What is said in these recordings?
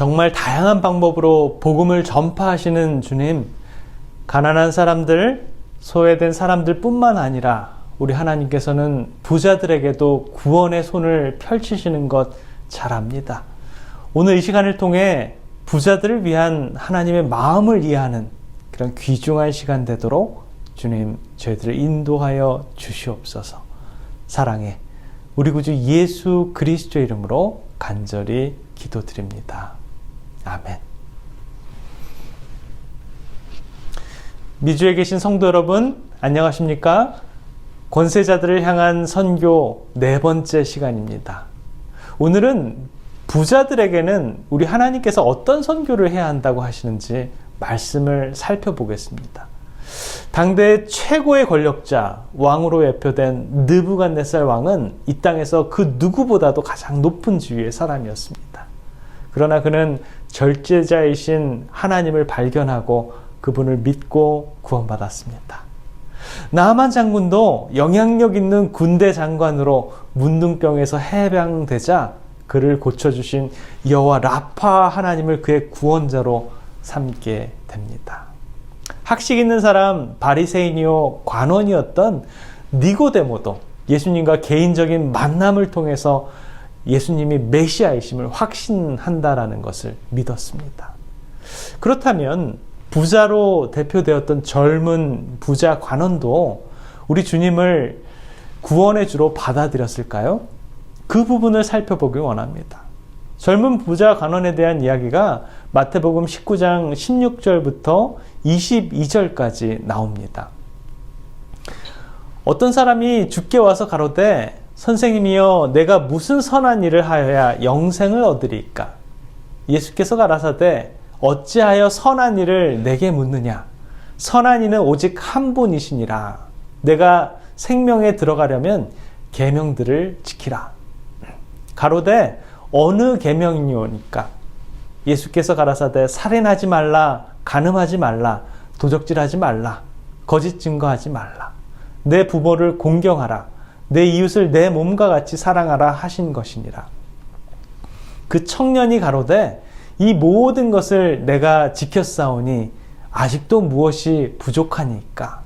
정말 다양한 방법으로 복음을 전파하시는 주님, 가난한 사람들, 소외된 사람들 뿐만 아니라 우리 하나님께서는 부자들에게도 구원의 손을 펼치시는 것 잘 압니다. 오늘 이 시간을 통해 부자들을 위한 하나님의 마음을 이해하는 그런 귀중한 시간 되도록 주님, 저희들을 인도하여 주시옵소서. 사랑해 우리 구주 예수 그리스도의 이름으로 간절히 기도드립니다. 아멘. 미주에 계신 성도 여러분, 안녕하십니까? 권세자들을 향한 선교 4번째 시간입니다. 오늘은 부자들에게는 우리 하나님께서 어떤 선교를 해야 한다고 하시는지 말씀을 살펴보겠습니다. 당대 최고의 권력자, 왕으로 예표된 느부갓네살 왕은 이 땅에서 그 누구보다도 가장 높은 지위의 사람이었습니다. 그러나 그는 절제자이신 하나님을 발견하고 그분을 믿고 구원받았습니다. 나아만 장군도 영향력 있는 군대 장관으로 문둥병에서 해방되자 그를 고쳐주신 여호와 라파 하나님을 그의 구원자로 삼게 됩니다. 학식 있는 사람, 바리새인이요 관원이었던 니고데모도 예수님과 개인적인 만남을 통해서 예수님이 메시아이심을 확신한다라는 것을 믿었습니다. 그렇다면 부자로 대표되었던 젊은 부자 관원도 우리 주님을 구원의 주로 받아들였을까요? 그 부분을 살펴보기 원합니다. 젊은 부자 관원에 대한 이야기가 마태복음 19장 16절부터 22절까지 나옵니다. 어떤 사람이 주께 와서 가로되 선생님이여 내가 무슨 선한 일을 하여야 영생을 얻으리이까? 예수께서 가라사대 어찌하여 선한 일을 내게 묻느냐? 선한 이는 오직 한 분이시니라. 내가 생명에 들어가려면 계명들을 지키라. 가로되 어느 계명이뇨니까? 예수께서 가라사대 살인하지 말라, 간음하지 말라, 도적질하지 말라, 거짓 증거하지 말라, 내 부모를 공경하라, 내 이웃을 내 몸과 같이 사랑하라 하신 것이니라. 그 청년이 가로되 이 모든 것을 내가 지켰사오니 아직도 무엇이 부족하니까?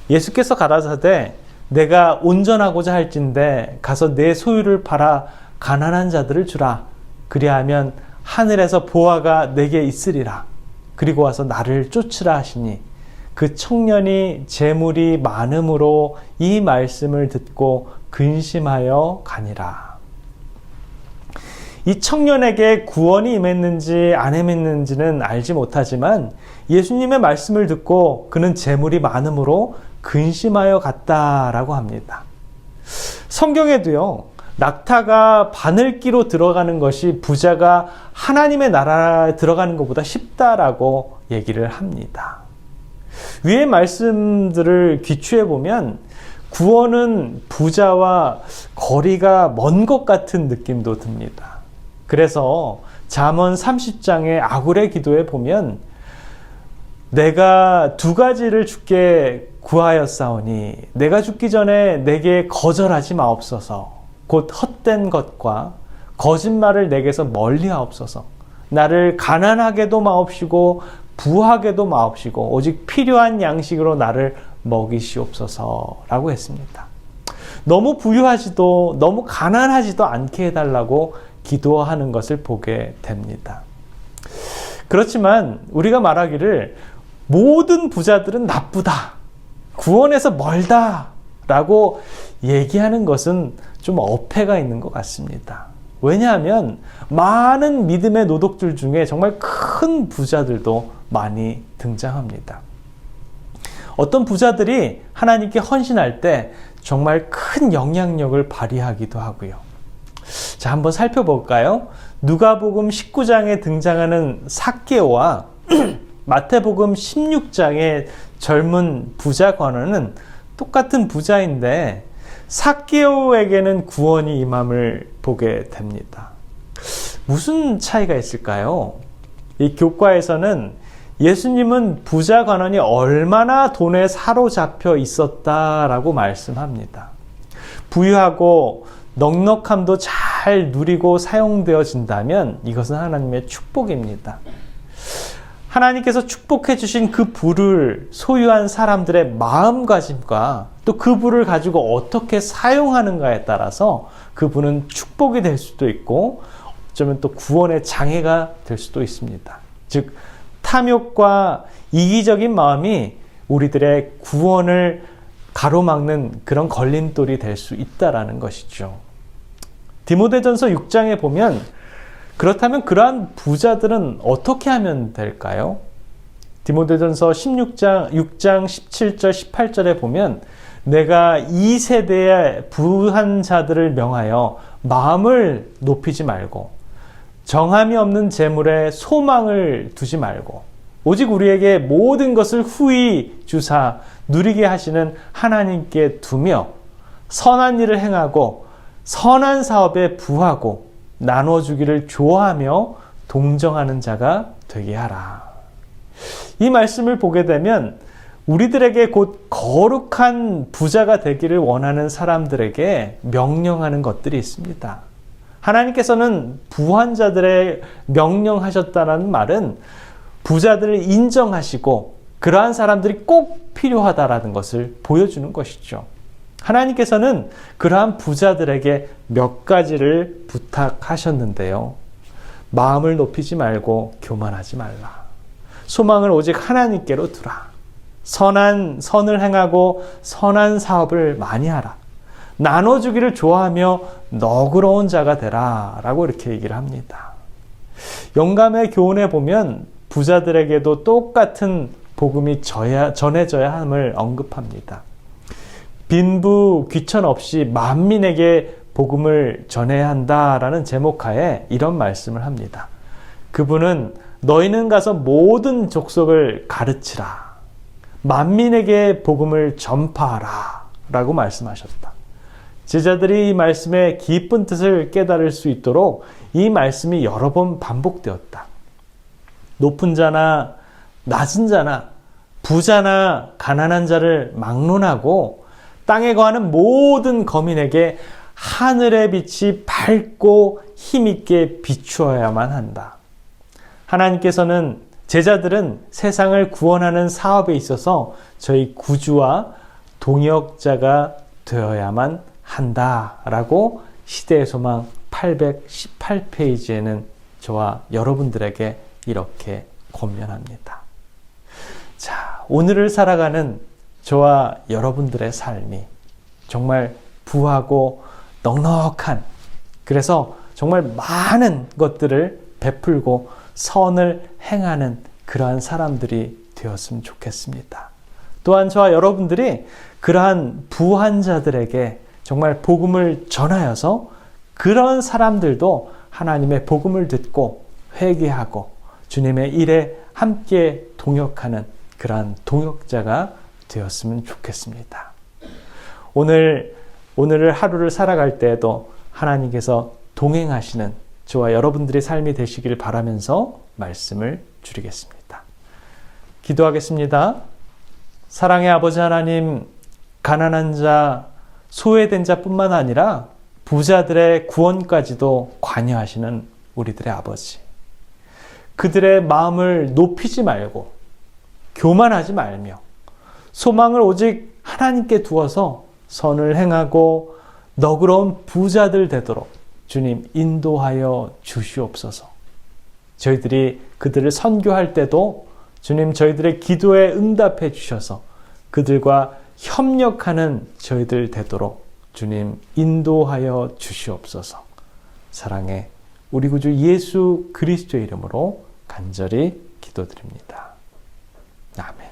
예수께서 가라사대 내가 온전하고자 할진대 가서 내 소유를 팔아 가난한 자들을 주라. 그리하면 하늘에서 보화가 내게 있으리라. 그리고 와서 나를 쫓으라 하시니 그 청년이 재물이 많음으로 이 말씀을 듣고 근심하여 가니라. 이 청년에게 구원이 임했는지 안 임했는지는 알지 못하지만 예수님의 말씀을 듣고 그는 재물이 많음으로 근심하여 갔다라고 합니다. 성경에도요, 낙타가 바늘기로 들어가는 것이 부자가 하나님의 나라에 들어가는 것보다 쉽다라고 얘기를 합니다. 위의 말씀들을 귀추해 보면 구원은 부자와 거리가 먼 것 같은 느낌도 듭니다. 그래서 잠언 30장의 아굴의 기도에 보면 내가 2가지를 주께 구하였사오니 내가 죽기 전에 내게 거절하지 마옵소서. 곧 헛된 것과 거짓말을 내게서 멀리하옵소서. 나를 가난하게도 마옵시고 부하게도 마옵시고 오직 필요한 양식으로 나를 먹이시옵소서라고 했습니다. 너무 부유하지도 너무 가난하지도 않게 해달라고 기도하는 것을 보게 됩니다. 그렇지만 우리가 말하기를 모든 부자들은 나쁘다, 구원에서 멀다 라고 얘기하는 것은 좀 어폐가 있는 것 같습니다. 왜냐하면 많은 믿음의 노독들 중에 정말 큰 부자들도 많이 등장합니다. 어떤 부자들이 하나님께 헌신할 때 정말 큰 영향력을 발휘하기도 하고요. 자, 한번 살펴볼까요? 누가복음 19장에 등장하는 삭개오와 마태복음 16장의 젊은 부자 관원은 똑같은 부자인데 삭개오에게는 구원이 임함을 보게 됩니다. 무슨 차이가 있을까요? 이 교과에서는 예수님은 부자 관원이 얼마나 돈에 사로잡혀 있었다라고 말씀합니다. 부유하고 넉넉함도 잘 잘 누리고 사용되어진다면 이것은 하나님의 축복입니다. 하나님께서 축복해 주신 그 부를 소유한 사람들의 마음가짐과 또 그 부를 가지고 어떻게 사용하는가에 따라서 그 부는 축복이 될 수도 있고 어쩌면 또 구원의 장애가 될 수도 있습니다. 즉 탐욕과 이기적인 마음이 우리들의 구원을 가로막는 그런 걸림돌이 될 수 있다라는 것이죠. 디모데전서 6장에 보면 그렇다면 그러한 부자들은 어떻게 하면 될까요? 디모데전서 6장 17절 18절에 보면 내가 이 세대의 부한 자들을 명하여 마음을 높이지 말고 정함이 없는 재물에 소망을 두지 말고 오직 우리에게 모든 것을 후히 주사 누리게 하시는 하나님께 두며 선한 일을 행하고 선한 사업에 부하고 나눠주기를 좋아하며 동정하는 자가 되게 하라. 이 말씀을 보게 되면 우리들에게 곧 거룩한 부자가 되기를 원하는 사람들에게 명령하는 것들이 있습니다. 하나님께서는 부한 자들의 명령하셨다는 말은 부자들을 인정하시고 그러한 사람들이 꼭 필요하다라는 것을 보여주는 것이죠. 하나님께서는 그러한 부자들에게 몇 가지를 부탁하셨는데요. 마음을 높이지 말고 교만하지 말라. 소망을 오직 하나님께로 두라. 선을 행하고 선한 사업을 많이 하라. 나눠주기를 좋아하며 너그러운 자가 되라. 라고 이렇게 얘기를 합니다. 영감의 교훈에 보면 부자들에게도 똑같은 복음이 전해져야 함을 언급합니다. 빈부 귀천 없이 만민에게 복음을 전해야 한다라는 제목하에 이런 말씀을 합니다. 그분은 너희는 가서 모든 족속을 가르치라. 만민에게 복음을 전파하라. 라고 말씀하셨다. 제자들이 이 말씀의 깊은 뜻을 깨달을 수 있도록 이 말씀이 여러 번 반복되었다. 높은 자나 낮은 자나 부자나 가난한 자를 막론하고 땅에 거하는 모든 거민에게 하늘의 빛이 밝고 힘있게 비추어야만 한다. 하나님께서는 제자들은 세상을 구원하는 사업에 있어서 저희 구주와 동역자가 되어야만 한다라고 시대의 소망 818페이지에는 저와 여러분들에게 이렇게 권면합니다. 자, 오늘을 살아가는 저와 여러분들의 삶이 정말 부하고 넉넉한, 그래서 정말 많은 것들을 베풀고 선을 행하는 그러한 사람들이 되었으면 좋겠습니다. 또한 저와 여러분들이 그러한 부한 자들에게 정말 복음을 전하여서 그런 사람들도 하나님의 복음을 듣고 회개하고 주님의 일에 함께 동역하는 그러한 동역자가 되었으면 좋겠습니다. 오늘을 하루를 살아갈 때에도 하나님께서 동행하시는 저와 여러분들의 삶이 되시길 바라면서 말씀을 드리겠습니다. 기도하겠습니다. 사랑의 아버지 하나님, 가난한 자, 소외된 자뿐만 아니라 부자들의 구원까지도 관여하시는 우리들의 아버지. 그들의 마음을 높이지 말고 교만하지 말며 소망을 오직 하나님께 두어서 선을 행하고 너그러운 부자들 되도록 주님 인도하여 주시옵소서. 저희들이 그들을 선교할 때도 주님 저희들의 기도에 응답해 주셔서 그들과 협력하는 저희들 되도록 주님 인도하여 주시옵소서. 사랑해 우리 구주 예수 그리스도의 이름으로 간절히 기도드립니다. 아멘.